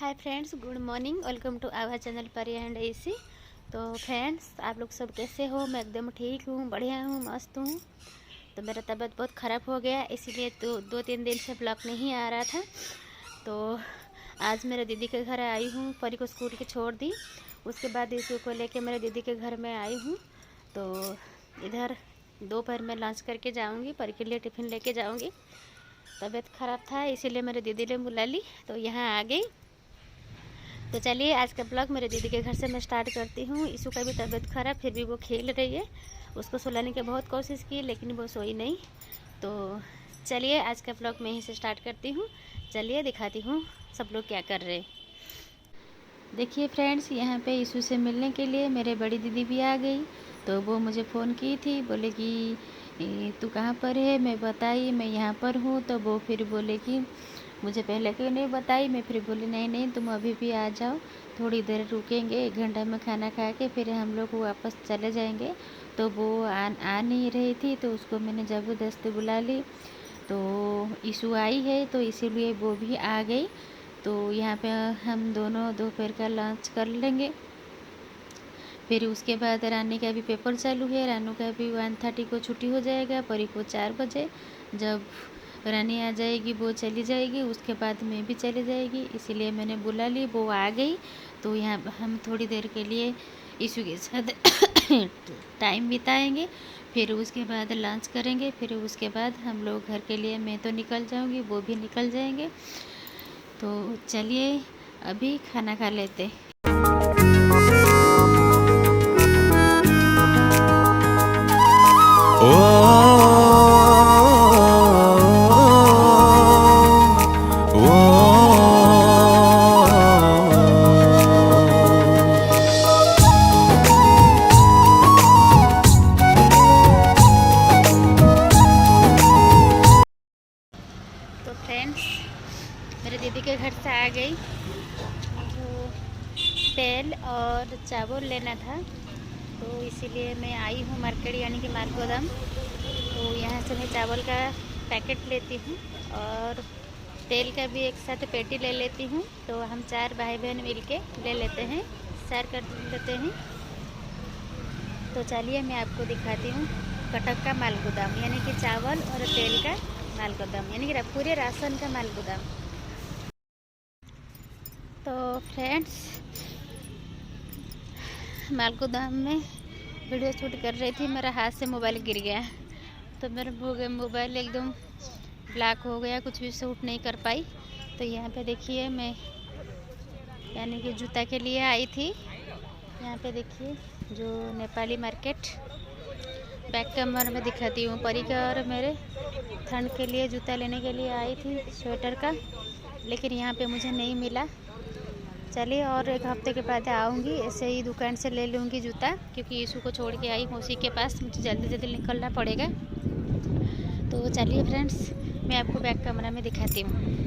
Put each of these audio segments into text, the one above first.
Hi friends, good morning. Welcome to our channel Pariya and AC. तो friends, आप लोग सब कैसे हो? मैं एकदम ठीक हूँ, बढ़िया हूँ, मस्त हूँ। तो मेरा तबीयत बहुत ख़राब हो गया, इसीलिए तो 2-3 दिन से ब्लॉग नहीं आ रहा था। तो आज मेरे दीदी के घर आई हूँ। परी को स्कूल के छोड़ दी, उसके बाद इशू को लेके मेरे दीदी के घर में आई हूँ। तो इधर दोपहर में लंच करके जाऊँगी, परी के लिए टिफ़िन लेके जाऊँगी। तबीयत ख़राब था इसीलिए मेरे दीदी ने बुला ली, तो यहाँ आ गई। तो चलिए आज का ब्लॉग मेरे दीदी के घर से मैं स्टार्ट करती हूँ। ईशू का भी तबीयत ख़राब, फिर भी वो खेल रही है। उसको सुलाने की बहुत कोशिश की लेकिन वो सोई नहीं। तो चलिए आज का ब्लॉग मैं यहीं से स्टार्ट करती हूँ। चलिए दिखाती हूँ सब लोग क्या कर रहे हैं। देखिए फ्रेंड्स, यहाँ पे ईशू से मिलने के लिए मेरे बड़ी दीदी भी आ गई। तो वो मुझे फ़ोन की थी, बोले कि तू कहाँ पर है? मैं बताई मैं यहाँ पर हूँ। तो वो फिर बोले कि मुझे पहले क्यों नहीं बताई? मैं फिर बोली नहीं तुम अभी भी आ जाओ, थोड़ी देर रुकेंगे, 1 घंटा में खाना खा के फिर हम लोग वापस चले जाएंगे। तो वो आ नहीं रही थी, तो उसको मैंने ज़बरदस्ती बुला ली। तो ईशू आई है तो इसीलिए वो भी आ गई। तो यहाँ पे हम दोनों दोपहर का लंच कर लेंगे। फिर उसके बाद रानी का भी पेपर चालू है, रानू का भी 1:30 को छुट्टी हो जाएगा, परी को 4 बजे। जब रानी आ जाएगी वो चली जाएगी, उसके बाद मैं भी चली जाएगी, इसीलिए मैंने बुला ली। वो आ गई तो यहाँ हम थोड़ी देर के लिए ईशू के साथ टाइम बिताएंगे। फिर उसके बाद लंच करेंगे, फिर उसके बाद हम लोग घर के लिए, मैं तो निकल जाऊँगी, वो भी निकल जाएंगे। तो चलिए अभी खाना खा लेते। तो फ्रेंड्स, मेरे दीदी के घर से आ गई। तो तेल और चावल लेना था, तो इसीलिए मैं आई हूँ मार्केट, यानी कि माल गोदाम। तो यहाँ से मैं चावल का पैकेट लेती हूँ और तेल का भी एक साथ पेटी ले लेती हूँ। तो हम 4 भाई बहन मिल के ले लेते हैं, शेयर कर लेते हैं। तो चलिए मैं आपको दिखाती हूँ कटक का माल गोदाम, यानी कि चावल और तेल का माल गोदाम, यानी कि पूरे राशन का माल गोदाम। तो फ्रेंड्स, माल गोदाम में वीडियो शूट कर रही थी, मेरा हाथ से मोबाइल गिर गया। तो मेरा मोबाइल एकदम ब्लैक हो गया, कुछ भी शूट नहीं कर पाई। तो यहाँ पे देखिए मैं यानी कि जूता के लिए आई थी। यहाँ पे देखिए जो नेपाली मार्केट, बैक कैमरा में दिखाती हूँ। परी का और मेरे ठंड के लिए जूता लेने के लिए आई थी, स्वेटर का, लेकिन यहाँ पे मुझे नहीं मिला। चलिए और 1 हफ्ते के बाद आऊँगी, ऐसे ही दुकान से ले लूँगी जूता, क्योंकि यीशु को छोड़ के आई हूँ उसी के पास, मुझे जल्दी जल्दी निकलना पड़ेगा। तो चलिए फ्रेंड्स, मैं आपको बैक कैमरा में दिखाती हूँ।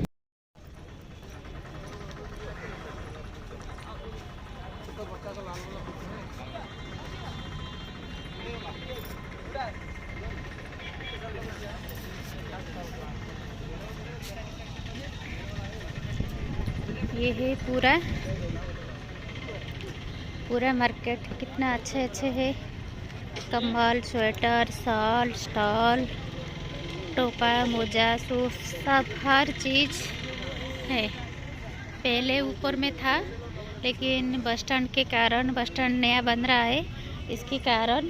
ये है पूरा मार्केट, कितना अच्छे है। कम्बल, स्वेटर, शॉल, स्टॉल, टोपा, मोजा, सूट, सब हर चीज़ है। पहले ऊपर में था, लेकिन बस स्टैंड के कारण, बस स्टैंड नया बन रहा है, इसके कारण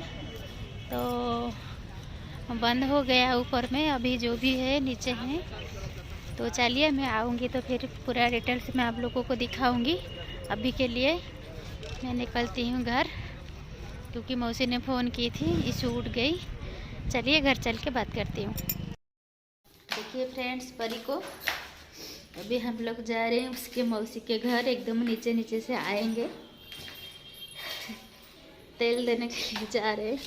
तो बंद हो गया ऊपर में। अभी जो भी है नीचे है। तो चलिए मैं आऊँगी तो फिर पूरा डिटेल्स मैं आप लोगों को दिखाऊंगी। अभी के लिए मैं निकलती हूँ घर, क्योंकि मौसी ने फ़ोन की थी, इशू उठ गई। चलिए घर चल के बात करती हूँ। देखिए फ्रेंड्स, परी को अभी हम लोग जा रहे हैं उसके मौसी के घर, एकदम नीचे से आएंगे, तेल देने के लिए जा रहे हैं।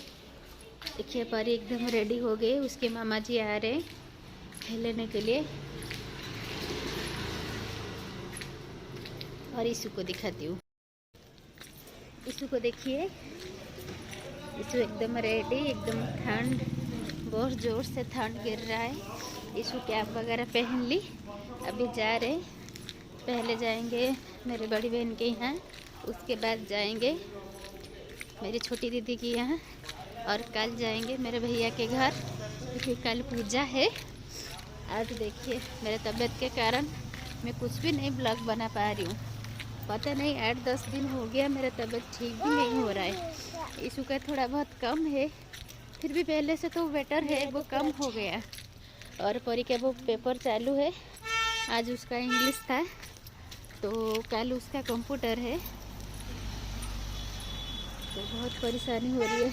देखिए परी एकदम रेडी हो गई, उसके मामा जी आ रहे हैं लेने के लिए। और ईशू को दिखाती हूँ। ईशू को देखिए, ईशू एकदम रेडी, एकदम ठंड, बहुत ज़ोर से ठंड गिर रहा है। ईशू कैप वगैरह पहन ली, अभी जा रहे पहले जाएंगे मेरी बड़ी बहन के यहाँ, उसके बाद जाएंगे मेरी छोटी दीदी के यहाँ, और कल जाएंगे मेरे भैया के घर क्योंकि कल पूजा है। आज देखिए मेरे तबीयत के कारण मैं कुछ भी नहीं ब्लॉग बना पा रही हूँ। पता नहीं 8-10 दिन हो गया मेरा तबीयत ठीक भी नहीं हो रहा है। इशू का थोड़ा बहुत कम है, फिर भी पहले से तो बेटर है, वो कम हो गया। और परी का वो पेपर चालू है, आज उसका इंग्लिश था तो कल उसका कंप्यूटर है, तो बहुत परेशानी हो रही है।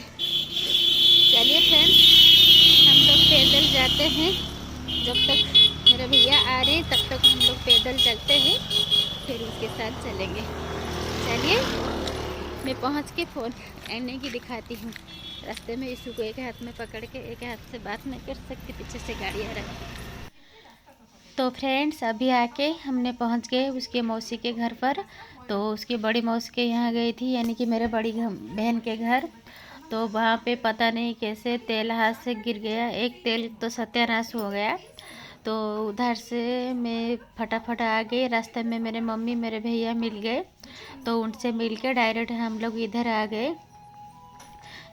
चलिए फ्रेंड्स, हम लोग पैदल जाते हैं, जब तक मेरे भैया आ रहे हैं तब तक हम लोग पैदल चलते हैं, फिर उसके साथ चलेंगे। चलिए मैं पहुंच के फ़ोन एने की दिखाती हूँ। रास्ते में इशू को एक हाथ में पकड़ के एक हाथ से बात नहीं कर सकती, पीछे से गाड़ी आ रही है। तो फ्रेंड्स अभी आके हमने पहुंच गए उसके मौसी के घर पर। तो उसकी बड़ी मौसी के यहाँ गई थी, यानी कि मेरे बड़ी बहन के घर। तो वहाँ पे पता नहीं कैसे तेल हाथ से गिर गया, एक तेल तो सत्यानाश हो गया। तो उधर से मैं फटाफट आ गई, रास्ते में मेरे मम्मी मेरे भैया मिल गए, तो उनसे मिल के डायरेक्ट हम लोग इधर आ गए।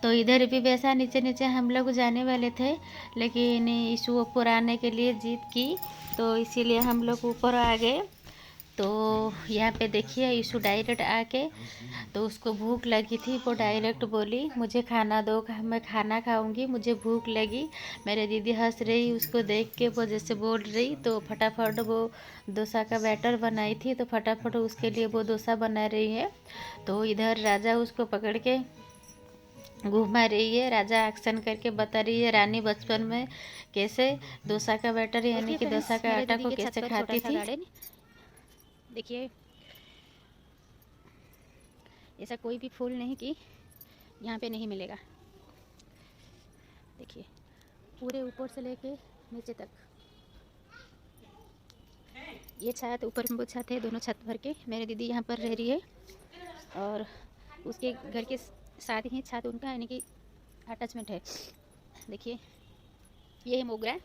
तो इधर भी वैसा नीचे नीचे हम लोग जाने वाले थे, लेकिन इशू ऊपर आने के लिए जिद की, तो इसीलिए हम लोग ऊपर आ गए। तो यहाँ पे देखिए इशू डायरेक्ट आके, तो उसको भूख लगी थी, वो डायरेक्ट बोली मुझे खाना दो, मैं खाना खाऊंगी, मुझे भूख लगी। मेरे दीदी हंस रही उसको देख के, वो जैसे बोल रही, तो फटाफट वो डोसा का बैटर बनाई थी, तो फटाफट उसके लिए वो डोसा बना रही है। तो इधर राजा उसको पकड़ के घुमा रही है, राजा एक्शन करके बता रही है रानी बचपन में कैसे डोसा का बैटर यानी कि डोसा का आटा को कैसे खाती थी। देखिए ऐसा कोई भी फूल नहीं कि यहाँ पे नहीं मिलेगा। देखिए पूरे ऊपर से लेके नीचे तक, ये छत ऊपर में वो छत है, दोनों छत भर के मेरी दीदी यहाँ पर रह रही है, और उसके घर के साथ ही छत उनका यानी कि अटैचमेंट है। देखिए ये है मोगरा,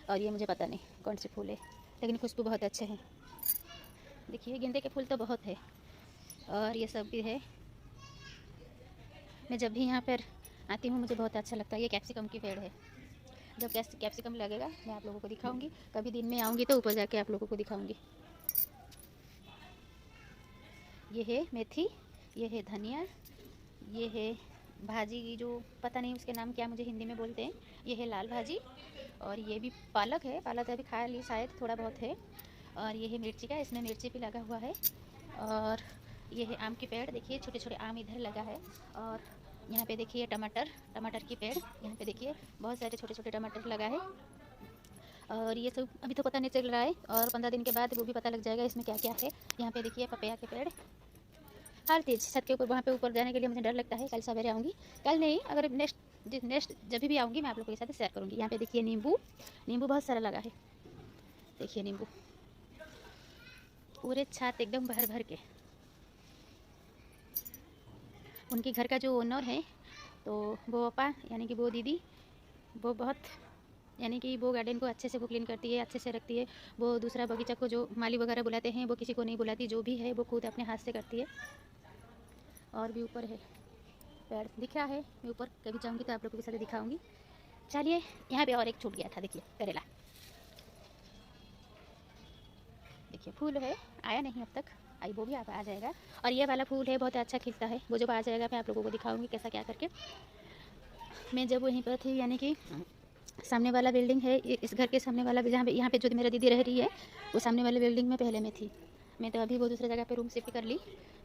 और ये मुझे पता नहीं कौन से फूल है, लेकिन खुशबू बहुत अच्छे हैं। देखिए गेंदे के फूल तो बहुत है, और ये सब भी है। मैं जब भी यहाँ पर आती हूँ मुझे बहुत अच्छा लगता है। ये कैप्सिकम की पेड़ है, जब कैप्सिकम लगेगा मैं आप लोगों को दिखाऊंगी, कभी दिन में आऊँगी तो ऊपर जाके आप लोगों को दिखाऊंगी। ये है मेथी, ये है धनिया, ये है भाजी जो पता नहीं उसके नाम क्या मुझे हिंदी में बोलते हैं, ये है लाल भाजी, और ये भी पालक है, पालक अभी खा ली शायद, थोड़ा बहुत है। और ये है मिर्ची का, इसमें मिर्ची भी लगा हुआ है। और ये है आम के पेड़, देखिए छोटे छोटे आम इधर लगा है। और यहाँ पे देखिए टमाटर की पेड़, यहाँ पे देखिए बहुत सारे छोटे छोटे टमाटर लगा है। और ये सब अभी तो पता नहीं चल रहा है, और 15 दिन के बाद वो भी पता लग जाएगा इसमें क्या क्या है। यहाँ पे देखिए पपैया के पेड़, हर चीज़ छत के ऊपर। वहाँ पे ऊपर जाने के लिए मुझे डर लगता है, कल सवेरे आऊँगी, कल नहीं अगर नेक्स्ट जब भी आऊँगी मैं आप लोगों के साथ शेयर करूँगी। यहाँ पे देखिए नींबू बहुत सारा लगा है, देखिए नींबू पूरे छत एकदम भर भर के। उनके घर का जो ओनर है तो वो पापा यानी कि वो दीदी, वो बहुत यानी कि वो गार्डन को अच्छे से वो क्लीन करती है, अच्छे से रखती है। वो दूसरा बगीचा को जो माली वगैरह बुलाते हैं वो किसी को नहीं बुलाती, जो भी है वो खुद अपने हाथ से करती है। और भी ऊपर है पेड़ दिख रहा है, मैं ऊपर कभी जाऊँगी तो आप लोगों के साथ दिखाऊंगी। चलिए यहाँ पे और एक छूट गया था, देखिए करेला, देखिए फूल है, आया नहीं अब तक, आई वो भी आ जाएगा। और ये वाला फूल है बहुत अच्छा खिलता है, वो जब आ जाएगा मैं आप लोगों को दिखाऊंगी कैसा क्या करके। मैं जब वहीं पर थी यानी कि सामने वाला बिल्डिंग है, इस घर के सामने वाला, जहाँ पे यहाँ पे जो मेरा दीदी रह रही है वो सामने वाले बिल्डिंग में पहले मैं थी। मैं तो अभी वो दूसरी जगह पे रूम शिफ्ट कर ली,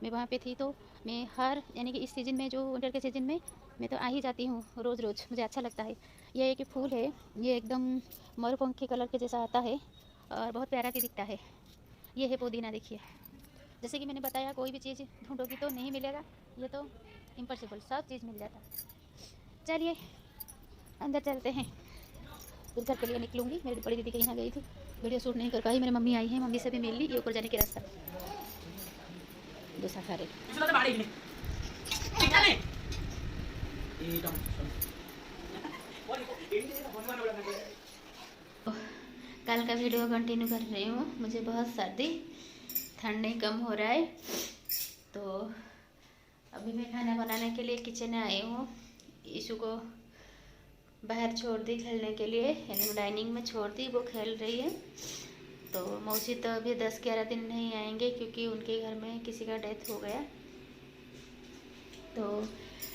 मैं वहाँ पे थी। तो मैं हर यानी कि इस सीज़न में जो विंटर के सीज़न में मैं तो आ ही जाती हूँ रोज़, मुझे अच्छा लगता है। ये एक फूल है, ये एकदम मोरपंखी कलर के जैसा आता है और बहुत प्यारा भी दिखता है। ये है पुदीना, देखिए जैसे कि मैंने बताया कोई भी चीज़ ढूंढोगी तो नहीं मिलेगा, ये तो इम्पॉसिबल, सब चीज़ मिल जाता। चलिए अंदर चलते हैं, फिर घर के लिए निकलूँगी। मेरी बड़ी दीदी के यहाँ गई थी, वीडियो शूट नहीं कर पाई। मेरी मम्मी आई है, मम्मी से भी मिल ली। ये ऊपर जाने के रास्ता डोसा खा रहे। कल का वीडियो कंटिन्यू कर रही हूँ। मुझे बहुत सर्दी ठंड नहीं कम हो रहा है, तो अभी मैं खाना बनाने के लिए किचन में आई हूँ। ईशु को बाहर छोड़ दी खेलने के लिए, यानी डाइनिंग में छोड़ दी, वो खेल रही है। तो मौसी तो अभी 10-11 दिन नहीं आएंगे क्योंकि उनके घर में किसी का डेथ हो गया। तो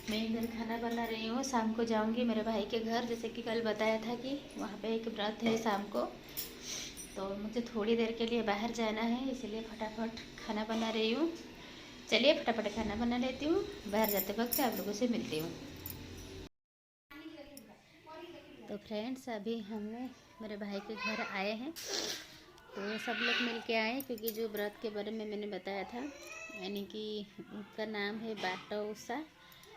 मैं इधर खाना बना रही हूँ। शाम को जाऊँगी मेरे भाई के घर, जैसे कि कल बताया था कि वहाँ पे एक व्रत है शाम को, तो मुझे थोड़ी देर के लिए बाहर जाना है, इसलिए फटाफट खाना बना रही हूँ। चलिए फटाफट खाना बना लेती हूँ, बाहर जाते वक्त आप लोगों से मिलती हूँ। तो फ्रेंड्स, अभी हमने मेरे भाई के घर आए हैं, तो सब लोग मिल के आए क्योंकि जो व्रत के बारे में मैंने बताया था, यानी कि उसका नाम है बाटौसा।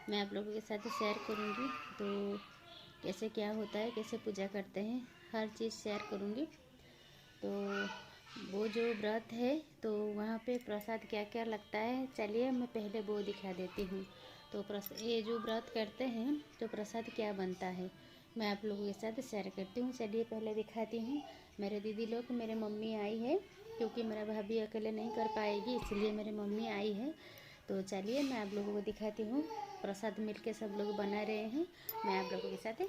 मैं आप लोगों के साथ शेयर करूँगी, तो कैसे क्या होता है, कैसे पूजा करते हैं, हर चीज़ शेयर करूँगी। तो वो जो व्रत है, तो वहाँ पे प्रसाद क्या क्या लगता है, चलिए मैं पहले वो दिखा देती हूँ। तो ये जो व्रत करते हैं तो प्रसाद क्या बनता है मैं आप लोगों के साथ शेयर करती हूँ। चलिए पहले दिखाती हूँ। मेरे दीदी लोग, मेरे मम्मी आई है, क्योंकि मेरा भाभी अकेले नहीं कर पाएगी, इसलिए मेरी मम्मी आई है। तो चलिए मैं आप लोगों को दिखाती हूँ। प्रसाद मिलके सब लोग बना रहे हैं, मैं आप लोगों के साथ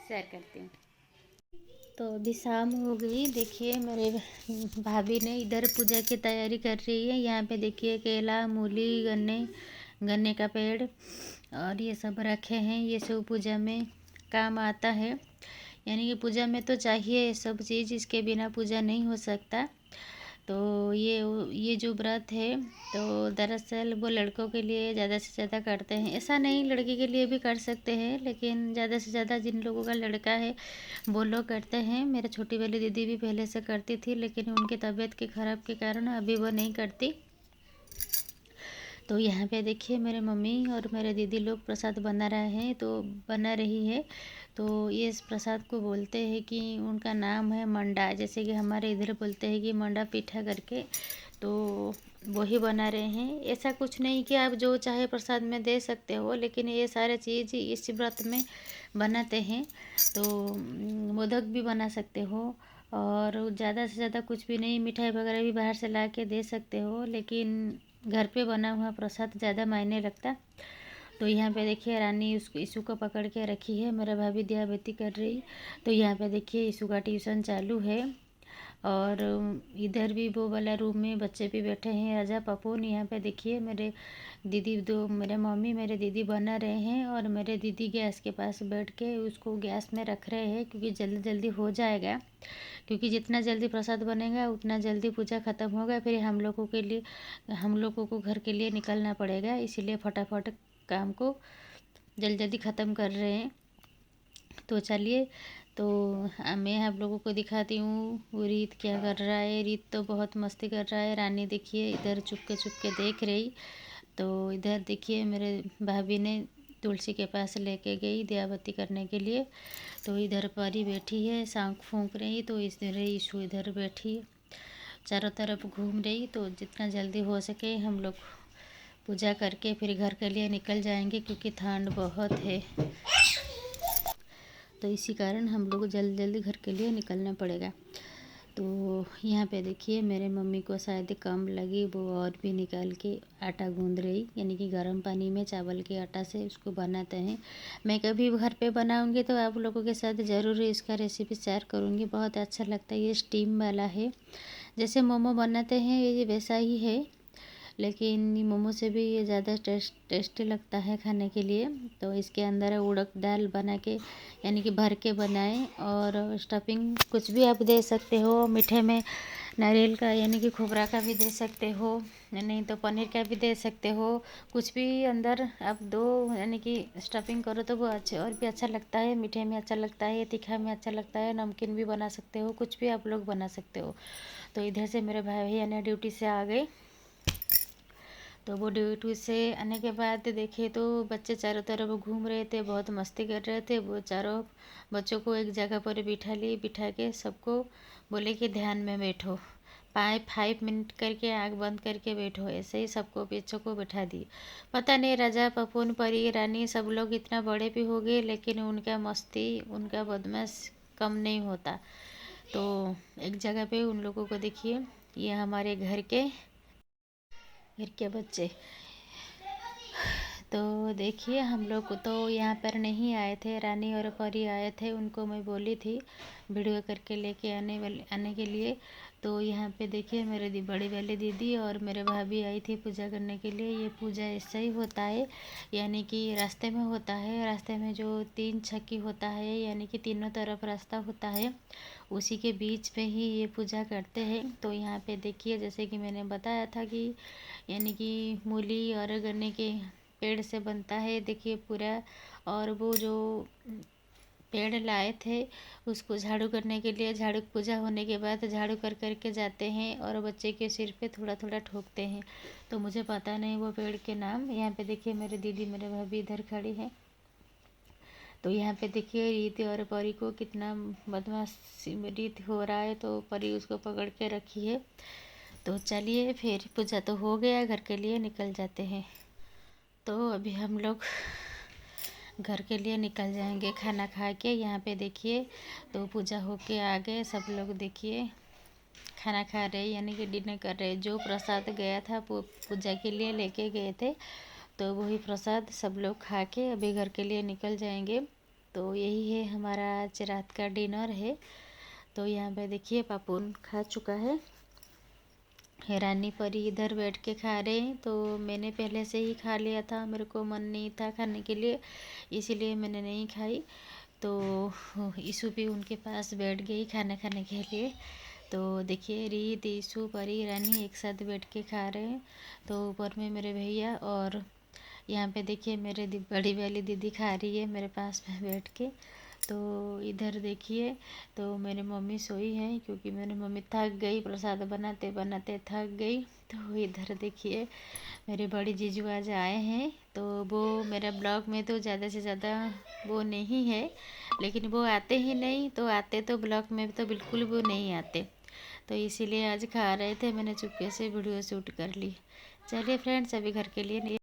शेयर करती हूँ। तो अभी शाम हो गई, देखिए मेरे भाभी ने इधर पूजा की तैयारी कर रही है। यहाँ पे देखिए केला, मूली, गन्ने का पेड़ और ये सब रखे हैं। ये सब पूजा में काम आता है, यानी कि पूजा में तो चाहिए ये सब चीज़, इसके बिना पूजा नहीं हो सकता। तो ये जो व्रत है, तो दरअसल वो लड़कों के लिए ज़्यादा से ज़्यादा करते हैं। ऐसा नहीं, लड़की के लिए भी कर सकते हैं, लेकिन ज़्यादा से ज़्यादा जिन लोगों का लड़का है वो लोग करते हैं। मेरे छोटी वाली दीदी भी पहले से करती थी, लेकिन उनकी तबीयत के ख़राब के कारण अभी वो नहीं करती। तो यहाँ पे देखिए मेरे मम्मी और मेरे दीदी लोग प्रसाद बना रहे हैं, तो बना रही है। तो ये इस प्रसाद को बोलते हैं कि उनका नाम है मंडा, जैसे कि हमारे इधर बोलते हैं कि मंडा पीठा करके, तो वही बना रहे हैं। ऐसा कुछ नहीं कि आप जो चाहे प्रसाद में दे सकते हो, लेकिन ये सारे चीज़ इस व्रत में बनाते हैं। तो मोदक भी बना सकते हो, और ज़्यादा से ज़्यादा कुछ भी नहीं, मिठाई वगैरह भी बाहर से ला के दे सकते हो, लेकिन घर पे बना हुआ प्रसाद ज़्यादा मायने रखता। तो यहाँ पे देखिए रानी उसको ईशु को पकड़ के रखी है, मेरा भाभी दिया बत्ती कर रही। तो यहाँ पे देखिए ईशु का ट्यूशन चालू है, और इधर भी वो वाला रूम में बच्चे भी बैठे हैं, राजा पपून। यहाँ पे देखिए मेरे दीदी, दो मेरे मम्मी मेरे दीदी बना रहे हैं, और मेरे दीदी गैस के पास बैठ के उसको गैस में रख रहे हैं, क्योंकि जल्दी जल्दी हो जाएगा। क्योंकि जितना जल्दी प्रसाद बनेगा उतना जल्दी पूजा ख़त्म होगा, फिर हम लोगों को घर के लिए निकलना पड़ेगा, इसीलिए फटाफट काम को जल्दी जल्दी ख़त्म कर रहे हैं। तो चलिए, तो मैं आप लोगों को दिखाती हूँ वो रीत क्या कर रहा है। रीत तो बहुत मस्ती कर रहा है। रानी देखिए इधर चुपके चुपके देख रही। तो इधर देखिए मेरे भाभी ने तुलसी के पास लेके गई दियाबत्ती करने के लिए। तो इधर परी बैठी है, शांख फूंक रही, तो इधर ईशु इधर बैठी चारों तरफ घूम रही। तो जितना जल्दी हो सके हम लोग पूजा करके फिर घर के लिए निकल जाएंगे, क्योंकि ठंड बहुत है, तो इसी कारण हम लोग जल्दी जल्दी घर के लिए निकलना पड़ेगा। तो यहाँ पे देखिए मेरे मम्मी को शायद कम लगी, वो और भी निकाल के आटा गूंद रही, यानी कि गर्म पानी में चावल के आटा से उसको बनाते हैं। मैं कभी घर पे बनाऊंगी तो आप लोगों के साथ ज़रूर इसका रेसिपी शेयर करूँगी। बहुत अच्छा लगता है। ये स्टीम वाला है, जैसे मोमो बनाते हैं ये वैसा ही है, लेकिन मोमो से भी ये ज़्यादा टेस्टी लगता है खाने के लिए। तो इसके अंदर उड़द दाल बना के, यानी कि भर के बनाएं, और स्टफिंग कुछ भी आप दे सकते हो। मीठे में नारियल का, यानी कि खोबरा का भी दे सकते हो, नहीं तो पनीर का भी दे सकते हो। कुछ भी अंदर आप दो, यानी कि स्टफिंग करो तो वो अच्छे और भी अच्छा लगता है। मीठे में अच्छा लगता है, तीखा में अच्छा लगता है, नमकीन भी बना सकते हो, कुछ भी आप लोग बना सकते हो। तो इधर से मेरे भाई भैया ने ड्यूटी से आ गए। तो वो ड्यूटी से आने के बाद देखे तो बच्चे चारों तरफ घूम रहे थे, बहुत मस्ती कर रहे थे। वो चारों बच्चों को एक जगह पर बिठा के सबको बोले कि ध्यान में बैठो, 5 मिनट करके आँख बंद करके बैठो। ऐसे ही सबको बच्चों को बैठा दी। पता नहीं राजा पपून परी रानी सब लोग इतना बड़े भी हो गए, लेकिन उनका मस्ती, उनका बदमाश कम नहीं होता। तो एक जगह पे उन लोगों को देखिए, ये हमारे घर के बच्चे। तो देखिए हम लोग तो यहाँ पर नहीं आए थे, रानी और परी आए थे, उनको मैं बोली थी वीडियो करके लेके आने के लिए। तो यहाँ पे देखिए मेरे बड़ी वाली दीदी और मेरे भाभी आई थी पूजा करने के लिए। ये पूजा ऐसा ही होता है, यानी कि रास्ते में होता है। रास्ते में जो 3 छक्की होता है, यानी कि तीनों तरफ रास्ता होता है, उसी के बीच में ही ये पूजा करते हैं। तो यहाँ पे देखिए जैसे कि मैंने बताया था कि यानी कि मूली और गन्ने के पेड़ से बनता है देखिए पूरा। और वो जो पेड़ लाए थे उसको झाड़ू करने के लिए, झाड़ू पूजा होने के बाद झाड़ू कर के जाते हैं और बच्चे के सिर पे थोड़ा थोड़ा ठोकते हैं। तो मुझे पता नहीं वो पेड़ के नाम। यहाँ पे देखिए मेरे दीदी मेरे भाभी इधर खड़ी हैं। तो यहाँ पे देखिए रीत और परी को कितना बदमाश रीत हो रहा है, तो परी उसको पकड़ के रखी है। तो चलिए फिर पूजा तो हो गया, घर के लिए निकल जाते हैं। तो अभी हम लोग घर के लिए निकल जाएंगे खाना खा के। यहाँ पे देखिए तो पूजा होके आ गए सब लोग, देखिए खाना खा रहे यानी कि डिनर कर रहे। जो प्रसाद गया था पूजा के लिए लेके गए थे, तो वही प्रसाद सब लोग खा के अभी घर के लिए निकल जाएंगे। तो यही है हमारा आज रात का डिनर है। तो यहाँ पे देखिए पापुन खा चुका है, रानी परी इधर बैठ के खा रहे हैं। तो मैंने पहले से ही खा लिया था, मेरे को मन नहीं था खाने के लिए, इसीलिए मैंने नहीं खाई। तो ईशु भी उनके पास बैठ गई खाना खाने के लिए। तो देखिए रीत, ईशु, परी, रानी एक साथ बैठ के खा रहे हैं। तो ऊपर में मेरे भैया, और यहाँ पे देखिए मेरे बड़ी वाली दीदी खा रही है मेरे पास में बैठ के। तो इधर देखिए तो मेरी मम्मी सोई है, क्योंकि मेरी मम्मी थक गई, प्रसाद बनाते बनाते थक गई। तो इधर देखिए मेरे बड़ी जीजू आज आए हैं। तो वो मेरा ब्लॉग में तो ज़्यादा से ज़्यादा वो नहीं है, लेकिन वो आते ही नहीं। तो आते तो ब्लॉग में तो बिल्कुल वो नहीं आते। तो इसीलिए आज खा रहे थे, मैंने चुपके से वीडियो शूट कर ली। चलिए फ्रेंड्स अभी घर के लिए